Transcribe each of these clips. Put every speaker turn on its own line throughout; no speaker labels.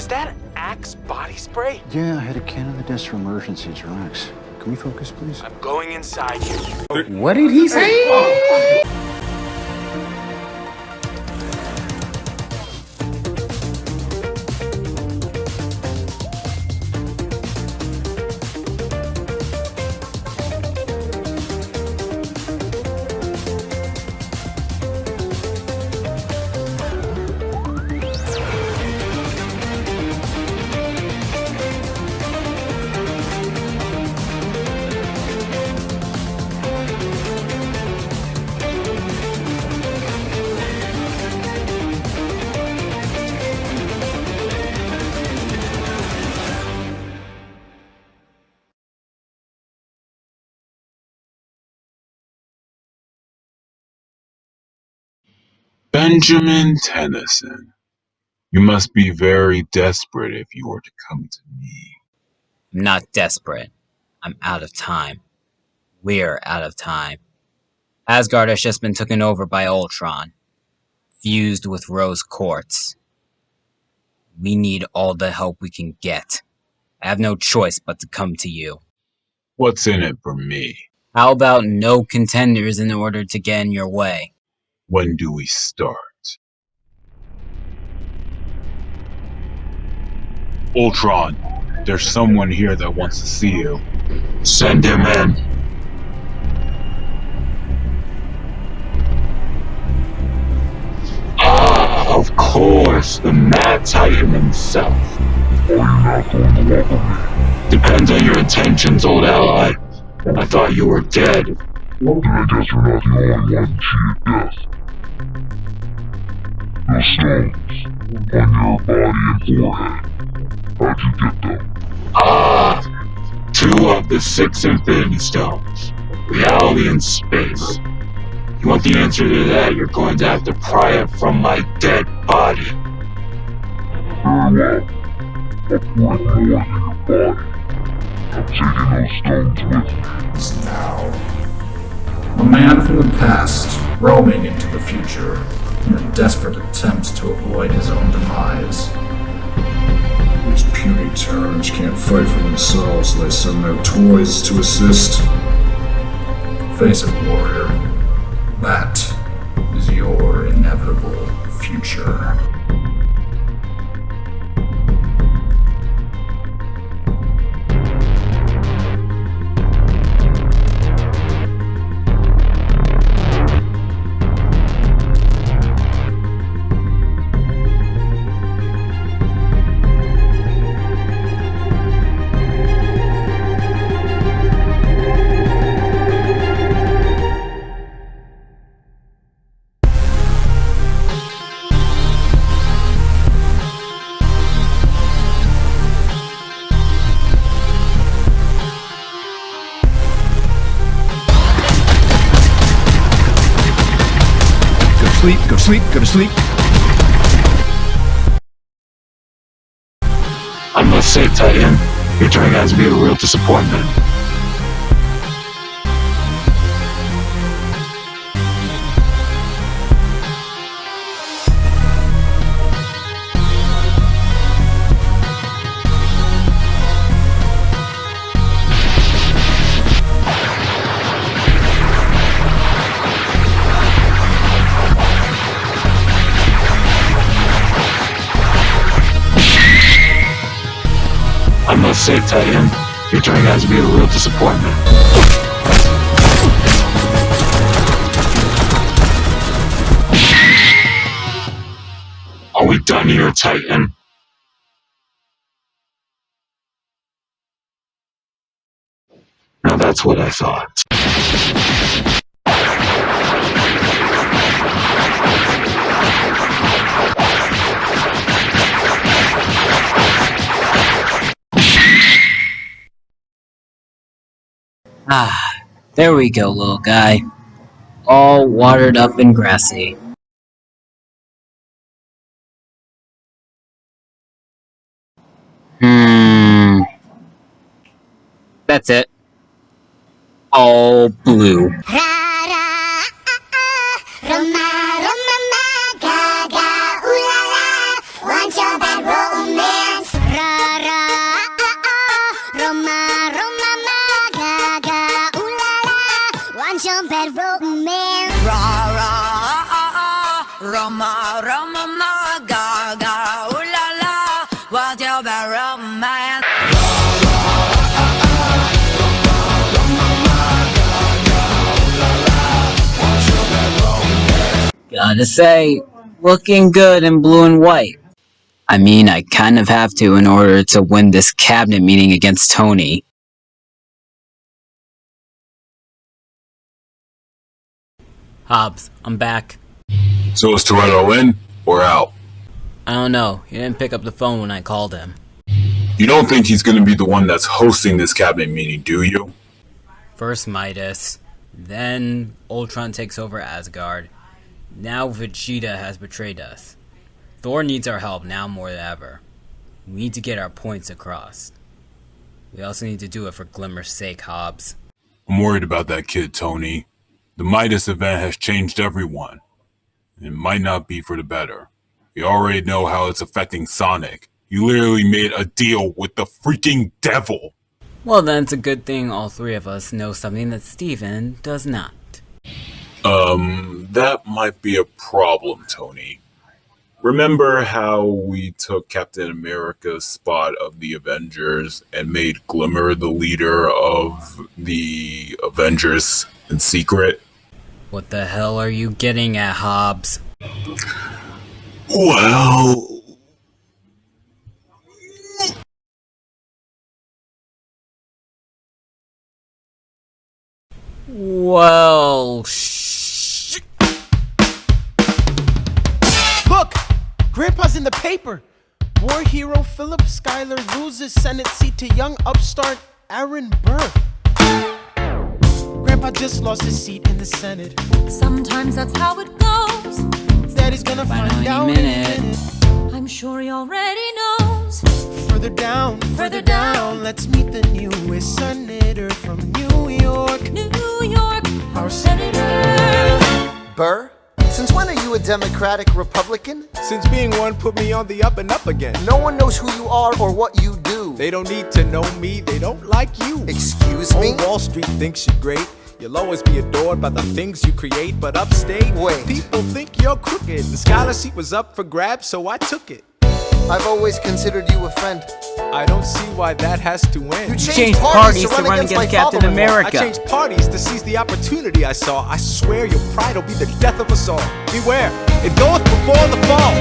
Is that Axe body spray?
Yeah, I had a can on the desk for emergencies. Relax. Can we focus, please?
I'm going inside you.
What did he say?
Benjamin Tennyson, you must be very desperate if you were to come to me.
I'm not desperate. I'm out of time. We're out of time. Asgard has just been taken over by Ultron, fused with Rose Quartz. We need all the help we can get. I have no choice but to come to you.
What's in it for me?
How about no contenders in order to get in your way?
When do we start? Ultron, there's someone here that wants to see you.
Send him in. Ah, of course, the Mad Titan himself. Are you not going to welcome me? Depends on your intentions, old ally. I thought you were dead. Then I guess you're not the only one to cheat death. The stones on your body and forehead. How'd you get them? Ah, 2 of the 6 Infinity Stones. Reality and space. You want the answer to that, you're going to have to pry it from my dead body. Very well. I'll put it more than your body. I'm taking those stones with me.
Now, a man from the past, roaming into the future, in a desperate attempt to avoid his own demise. These puny terrors can't fight for themselves, so they send their toys to assist. Face it, warrior. That is your inevitable future.
Go to sleep, go to sleep.
I must say, Titan, you're turning out to be a real disappointment. I must say, Titan, you're turning out to be a real disappointment. Are we done here, Titan? Now that's what I thought.
Ah, there we go, little guy. All watered up and grassy. That's it. All blue.
Want your bad romance? Roma, Roma, ma, ga, ga, ooh la la, what's your bad romance?
Gotta say, looking good in blue and white. I mean, I kind of have to in order to win this cabinet meeting against Tony. Hobbs, I'm back.
So is Toretto in or out?
I don't know, he didn't pick up the phone when I called him.
You don't think he's going to be the one that's hosting this cabinet meeting, do you?
First Midas, then Ultron takes over Asgard. Now Vegeta has betrayed us. Thor needs our help now more than ever. We need to get our points across. We also need to do it for Glimmer's sake, Hobbs.
I'm worried about that kid, Tony. The Midas event has changed everyone. It might not be for the better. You already know how it's affecting Sonic. You literally made a deal with the freaking devil.
Well then, it's a good thing all three of us know something that Steven does not.
That might be a problem, Tony. Remember how we took Captain America's spot of the Avengers and made Glimmer the leader of the Avengers in secret?
What the hell are you getting at, Hobbs?
Well...
Look! Grandpa's in the paper! War hero Philip Schuyler loses Senate seat to young upstart Aaron Burr. Grandpa just lost his seat in the Senate.
Sometimes that's how it goes.
Daddy's gonna find out in a minute.
I'm sure he already knows.
Further down, let's meet the newest senator from New York.
New York,
Our senator.
Burr? Since when are you a Democratic Republican?
Since being one put me on the up and up again.
No one knows who you are or what you do.
They don't need to know me, they don't like you.
Excuse me?
On Wall Street thinks you're great. You'll always be adored by the things you create, but upstate,
Wait.
people think you're crooked. The scholar seat was up for grabs, so I took it.
I've always considered you a friend.
I don't see why that has to end.
You changed parties to run against my
Captain
father-in-law.
America.
I changed parties to seize the opportunity I saw. I swear your pride will be the death of us all. Beware, it goeth before the fall.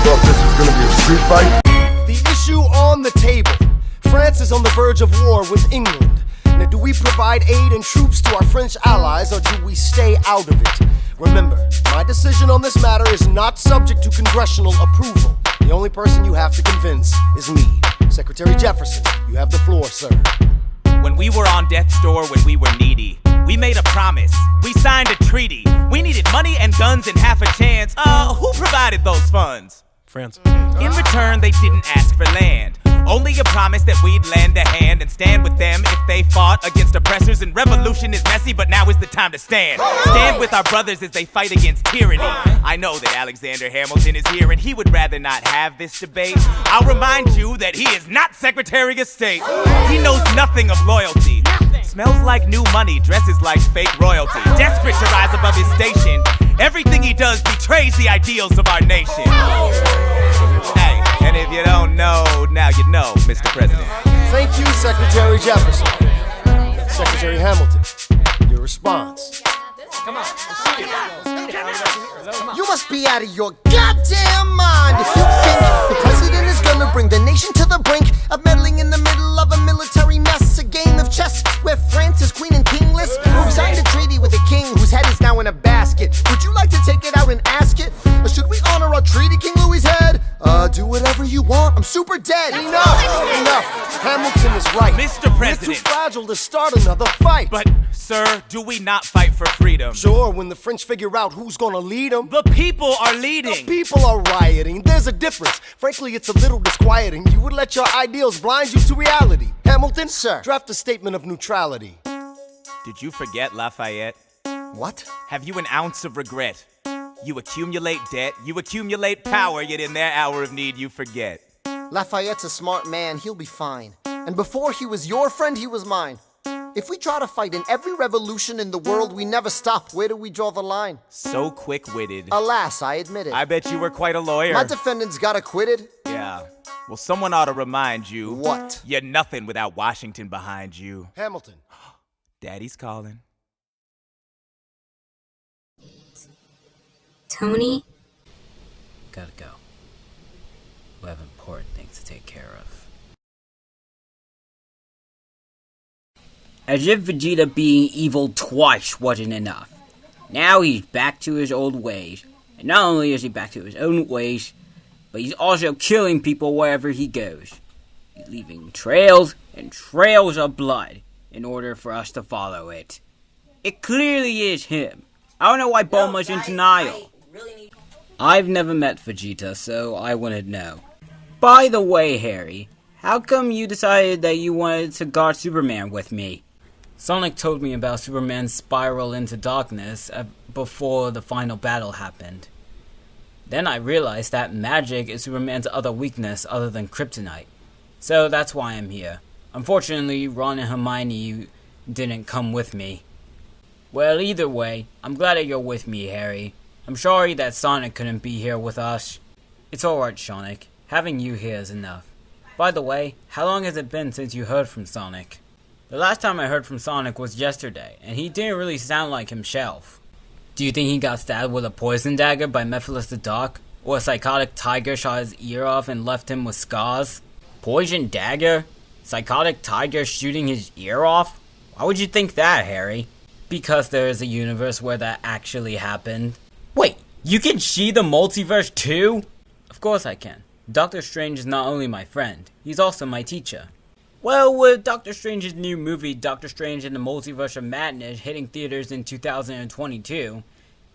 Thought this was gonna be a street fight?
The issue on the table. France is on the verge of war with England. Now, do we provide aid and troops to our French allies, or do we stay out of it? Remember, my decision on this matter is not subject to congressional approval. The only person you have to convince is me. Secretary Jefferson, you have the floor, sir.
When we were on death's door, when we were needy, we made a promise. We signed a treaty. We needed money and guns and half a chance. Who provided those funds?
France.
In return, they didn't ask for land. Only a promise that we'd lend a hand and stand with them if they fought against oppressors. And revolution is messy, but now is the time to stand. Stand with our brothers as they fight against tyranny. I know that Alexander Hamilton is here and he would rather not have this debate. I'll remind you that he is not Secretary of State. He knows nothing of loyalty. Smells like new money, dresses like fake royalty. Desperate to rise above his station. Everything he does betrays the ideals of our nation. Hey, and if you don't know, now you know, Mr. President.
Thank you, Secretary Jefferson. Secretary Hamilton, your response.
Come on, you must be out of your goddamn mind if you think the president is gonna bring the nation to the brink of meddling in the middle of a military mess, a game of chess where France is queen and kingless, who signed a treaty with a king whose head is now in a basket. Would you like to take it out and ask it? Or should we honor our treaty, King Louis's head? Do whatever you want, I'm super dead. Enough. Hamilton is right.
Mr. President.
We're too fragile to start another fight.
But, sir, do we not fight for freedom?
Sure, when the French figure out who's gonna lead them.
The people are leading.
The people are rioting. There's a difference. Frankly, it's a little disquieting. You would let your ideals blind you to reality. Hamilton,
sir,
draft a statement of neutrality.
Did you forget Lafayette?
What?
Have you an ounce of regret? You accumulate debt, you accumulate power, yet in their hour of need you forget.
Lafayette's a smart man, he'll be fine. And before he was your friend, he was mine. If we try to fight in every revolution in the world, we never stop. Where do we draw the line?
So quick-witted.
Alas, I admit it.
I bet you were quite a lawyer.
My defendants got acquitted.
Yeah. Well, someone ought to remind you.
What?
You're nothing without Washington behind you.
Hamilton.
Daddy's calling.
Tony?
Gotta go. We have important things to take care of. As if Vegeta being evil twice wasn't enough. Now he's back to his old ways. And not only is he back to his own ways, but he's also killing people wherever he goes. He's leaving trails and trails of blood in order for us to follow it. It clearly is him. I don't know why Bulma's in denial. I've never met Vegeta, so I wouldn't know. By the way, Harry, how come you decided that you wanted to guard Superman with me? Sonic told me about Superman's spiral into darkness before the final battle happened. Then I realized that magic is Superman's other weakness other than kryptonite. So that's why I'm here. Unfortunately, Ron and Hermione didn't come with me. Well, either way, I'm glad that you're with me, Harry. I'm sorry that Sonic couldn't be here with us. It's alright, Sonic. Having you here is enough. By the way, how long has it been since you heard from Sonic? The last time I heard from Sonic was yesterday, and he didn't really sound like himself. Do you think he got stabbed with a poison dagger by Mephiles the Dark? Or a psychotic tiger shot his ear off and left him with scars? Poison dagger? Psychotic tiger shooting his ear off? Why would you think that, Harry? Because there is a universe where that actually happened. Wait, you can see the multiverse too? Of course I can. Doctor Strange is not only my friend, he's also my teacher. Well, with Doctor Strange's new movie, Doctor Strange and the Multiverse of Madness, hitting theaters in 2022,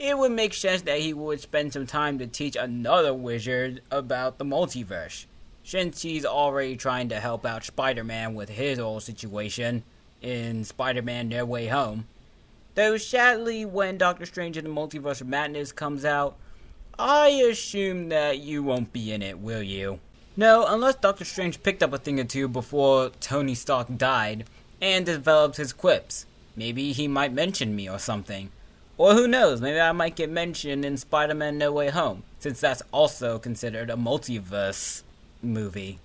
it would make sense that he would spend some time to teach another wizard about the multiverse, since he's already trying to help out Spider-Man with his whole situation in Spider-Man No Way Home. Though sadly, when Doctor Strange and the Multiverse of Madness comes out, I assume that you won't be in it, will you? No, unless Doctor Strange picked up a thing or two before Tony Stark died and developed his quips. Maybe he might mention me or something. Or who knows, maybe I might get mentioned in Spider-Man No Way Home, since that's also considered a multiverse movie.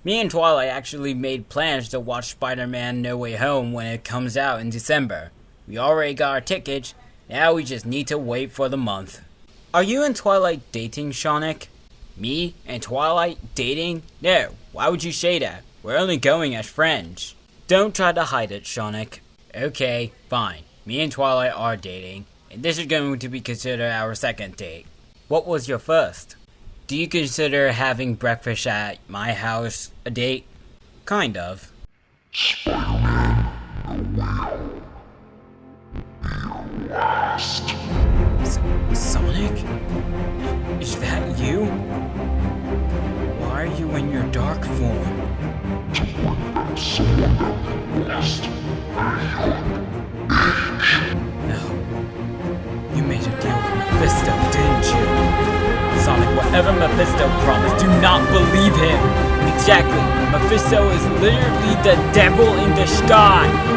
Me and Twilight actually made plans to watch Spider-Man No Way Home when it comes out in December. We already got our tickets, now we just need to wait for the month. Are you and Twilight dating, Sonic? Me and Twilight dating? No, why would you say that? We're only going as friends. Don't try to hide it, Sonic. Okay, fine. Me and Twilight are dating, and this is going to be considered our second date. What was your first? Do you consider having breakfast at my house a date? Kind of. Sonic? Is that you? Why are you in your dark form? No. You made a deal with Mephisto, didn't you? Sonic, whatever Mephisto promised, do not believe him! Exactly. Mephisto is literally the devil in disguise!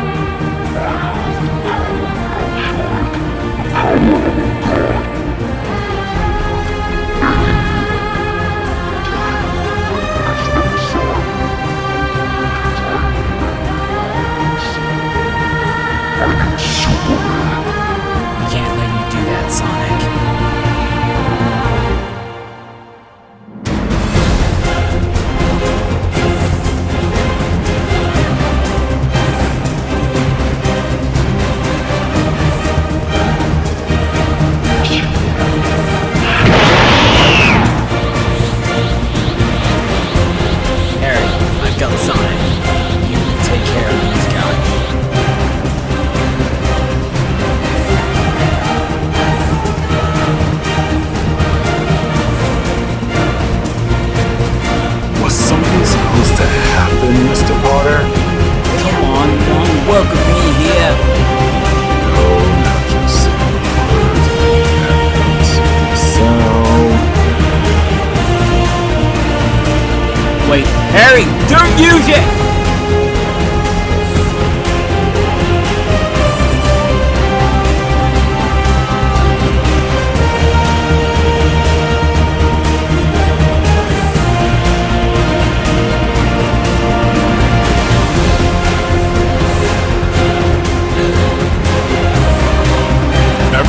Wait, Harry, don't use it!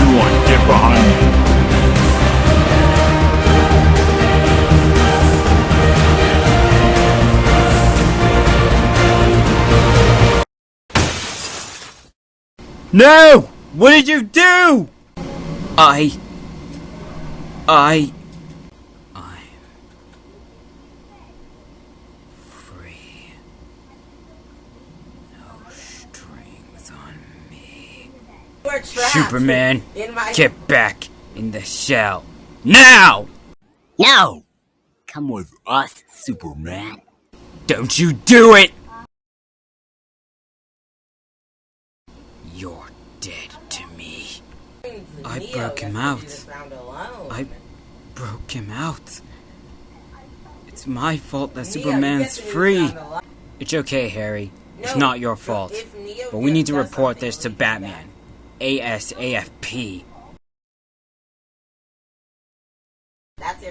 Everyone, get behind me.
No! What did you do? I'm free. No strings on me. Superman, get back in the shell. Now!
No! Come with us, Superman.
Don't you do it! You're dead to me. I broke him out. I broke him out. It's my fault that Superman's free. It's okay, Harry. It's not your fault. But we need to report this to Batman. ASAFP.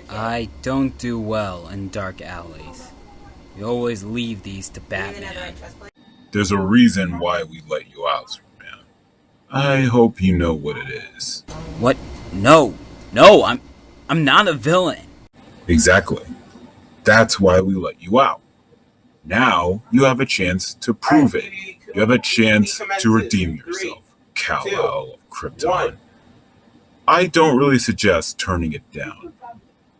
I don't do well in dark alleys. We always leave these to Batman.
There's a reason why we let you out, Superman. I hope you know what it is.
What? No, I'm not a villain.
Exactly. That's why we let you out. Now you have a chance to prove it. You have a chance to redeem yourself, Kal-El of Krypton. I don't really suggest turning it down.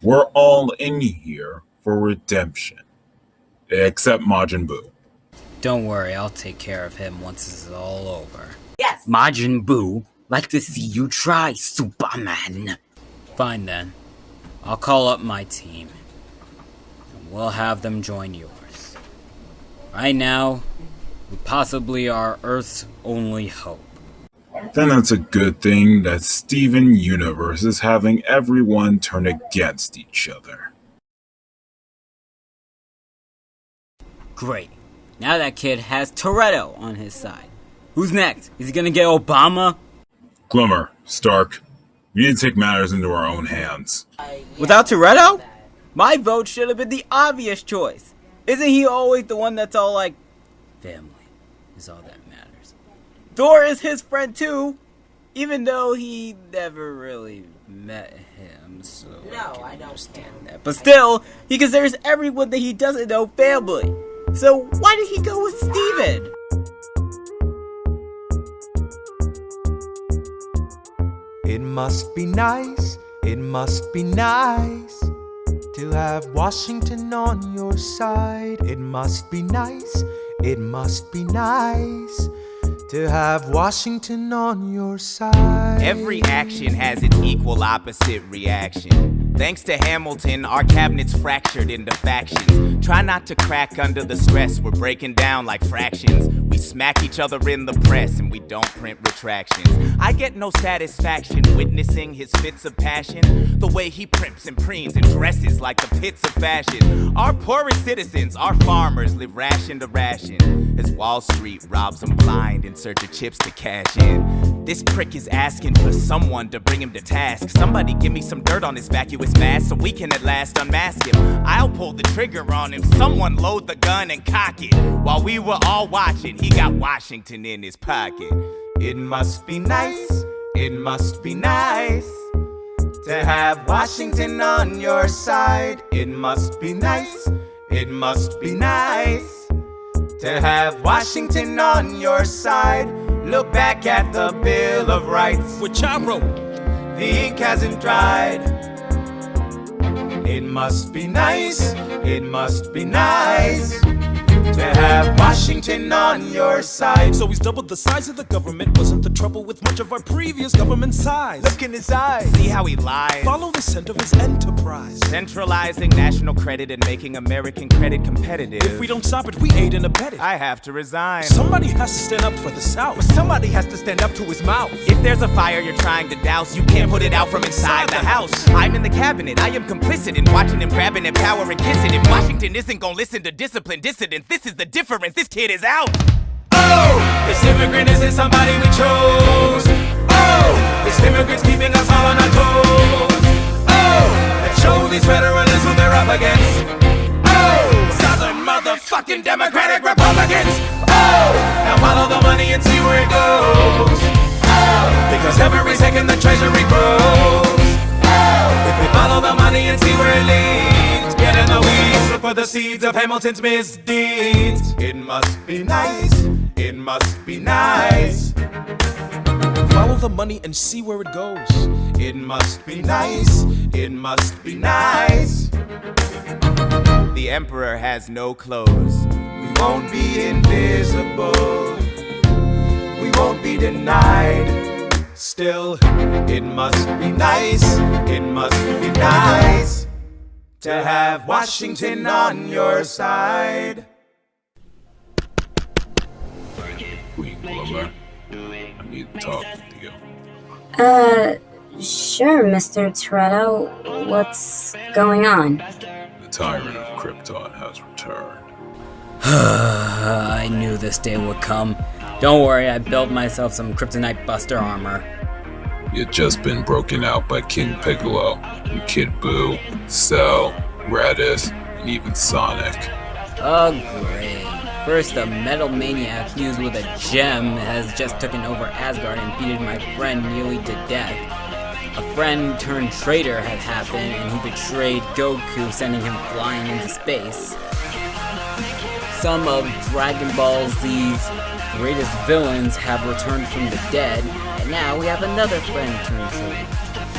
We're all in here for redemption. Except Majin Buu.
Don't worry, I'll take care of him once this is all over.
Yes! Majin Buu, like to see you try, Superman.
Fine then. I'll call up my team. And we'll have them join yours. Right now, we possibly are Earth's only hope.
Then it's a good thing that Steven Universe is having everyone turn against each other.
Great. Now that kid has Toretto on his side. Who's next? Is he gonna get Obama?
Glimmer, Stark, we need to take matters into our own hands.
Without Toretto? My vote should have been the obvious choice. Isn't he always the one that's all like, family is all that matters? Thor is his friend too, even though he never really met him, so I don't understand that. But still, he considers everyone that he doesn't know family. So why did he go with Steven?
It must be nice, it must be nice to have Washington on your side. It must be nice, it must be nice to have Washington on your side.
Every action has its equal opposite reaction. Thanks to Hamilton, our cabinet's fractured into factions. Try not to crack under the stress, we're breaking down like fractions. We smack each other in the press and we don't print retractions. I get no satisfaction witnessing his fits of passion. The way he primps and preens and dresses like the pits of fashion. Our poorest citizens, our farmers, live ration to ration as Wall Street robs them blind in search of chips to cash in. This prick is asking for someone to bring him to task. Somebody give me some dirt on his vacuous mask so we can at last unmask him. I'll pull the trigger on him. Someone load the gun and cock it. While we were all watching, he got Washington in his pocket.
It must be nice, it must be nice to have Washington on your side. It must be nice, it must be nice to have Washington on your side. Look back at the Bill of Rights, which I wrote. The ink hasn't dried. It must be nice, it must be nice to have Washington on your side.
So he's doubled the size of the government. Wasn't the trouble with much of our previous government size?
Look in his eyes.
See how he lies.
Follow the scent of his enterprise.
Centralizing national credit and making American credit competitive.
If we don't stop it, we aid and abet it.
I have to resign.
Somebody has to stand up for the South.
But somebody has to stand up to his mouth.
If there's a fire you're trying to douse, you can't put it out from inside the house. I'm in the cabinet. I am complicit in watching him grabbing at power and kissing it. Washington isn't gonna listen to disciplined dissidents. This is the difference. This kid is out.
Oh, this immigrant isn't somebody we chose. Oh, this immigrant's keeping us all on our toes. Oh, let's show these federalists who they're up against. Oh, Southern motherfucking Democratic Republicans. Oh, now follow the money and see where it goes. Oh, because 'cause every second the treasury grows. If we follow the money and see where it leads, get in the weeds, look for the seeds of Hamilton's misdeeds. It must be nice, it must be nice.
Follow the money and see where it goes.
It must be nice, it must be nice. The emperor has no clothes. We won't be invisible. We won't be denied. Still, it must be nice, it must be nice to have Washington on your side.
Queen Glimmer, I need to talk with you.
Sure, Mr. Toretto. What's going on?
The Tyrant of Krypton has returned.
I knew this day would come. Don't worry, I built myself some kryptonite buster armor.
You'd just been broken out by King Piccolo, and Kid Buu, Cell, Raditz, and even Sonic.
Oh great. First, a metal maniac fused with a gem has just taken over Asgard and beaten my friend nearly to death. A friend turned traitor had happened and he betrayed Goku, sending him flying into space. Some of Dragon Ball Z's greatest villains have returned from the dead, and now we have another friend turned traitor.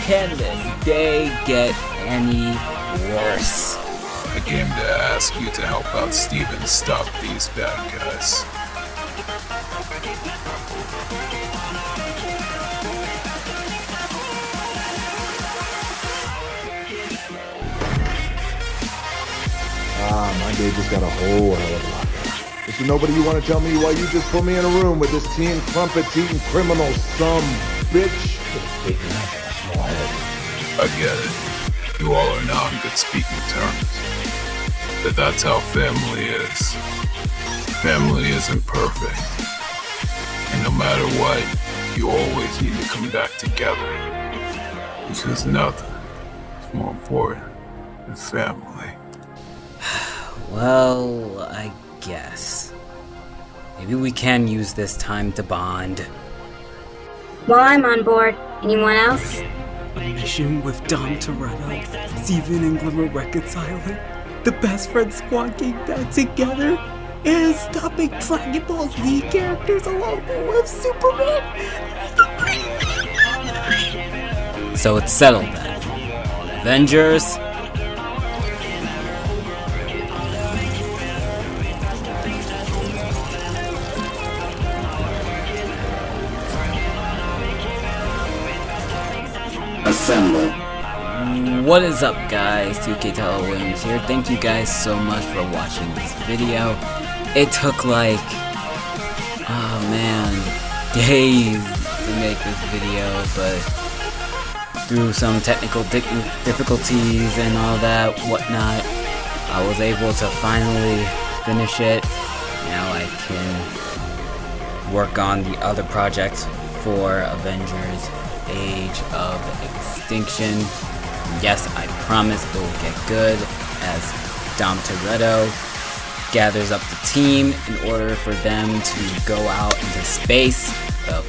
Can this day get any worse?
I came to ask you to help out Steven stop these bad guys.
My day just got a whole hell of a lot better. Is there nobody you want to tell me why you just put me in a room with this teen crumpet-eating criminal some bitch?
I get it. You all are now on good speaking terms. But that's how family is. Family isn't perfect. And no matter what, you always need to come back together. Because nothing is more important than family.
Well, I guess. Maybe we can use this time to bond.
Well, I'm on board. Anyone else?
A mission with Dom Toretto, Steven and Glimmer reconciling, the best friend squad getting back together, and stopping Dragon Ball Z characters along with Superman.
So it's settled then. Avengers.
Assemble.
What is up, guys? 2K Tyler Williams here. Thank you guys so much for watching this video. It took like, oh man, days to make this video, but through some technical difficulties and all that whatnot, I was able to finally finish it. Now I can work on the other projects for Avengers Age of Extinction. Yes, I promise it will get good as Dom Toretto gathers up the team in order for them to go out into space. Oh,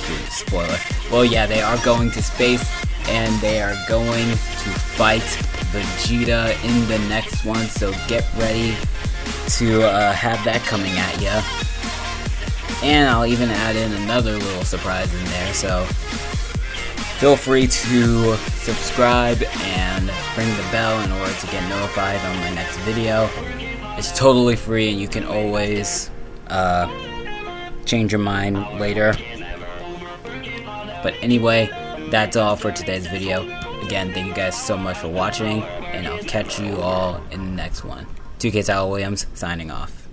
shoot, spoiler. Well, yeah, they are going to space and they are going to fight Vegeta in the next one, so get ready to have that coming at ya. And I'll even add in another little surprise in there, so feel free to subscribe and ring the bell in order to get notified on my next video. It's totally free and you can always change your mind later. But anyway, that's all for today's video. Again, thank you guys so much for watching, and I'll catch you all in the next one. 2K Tyler Williams, signing off.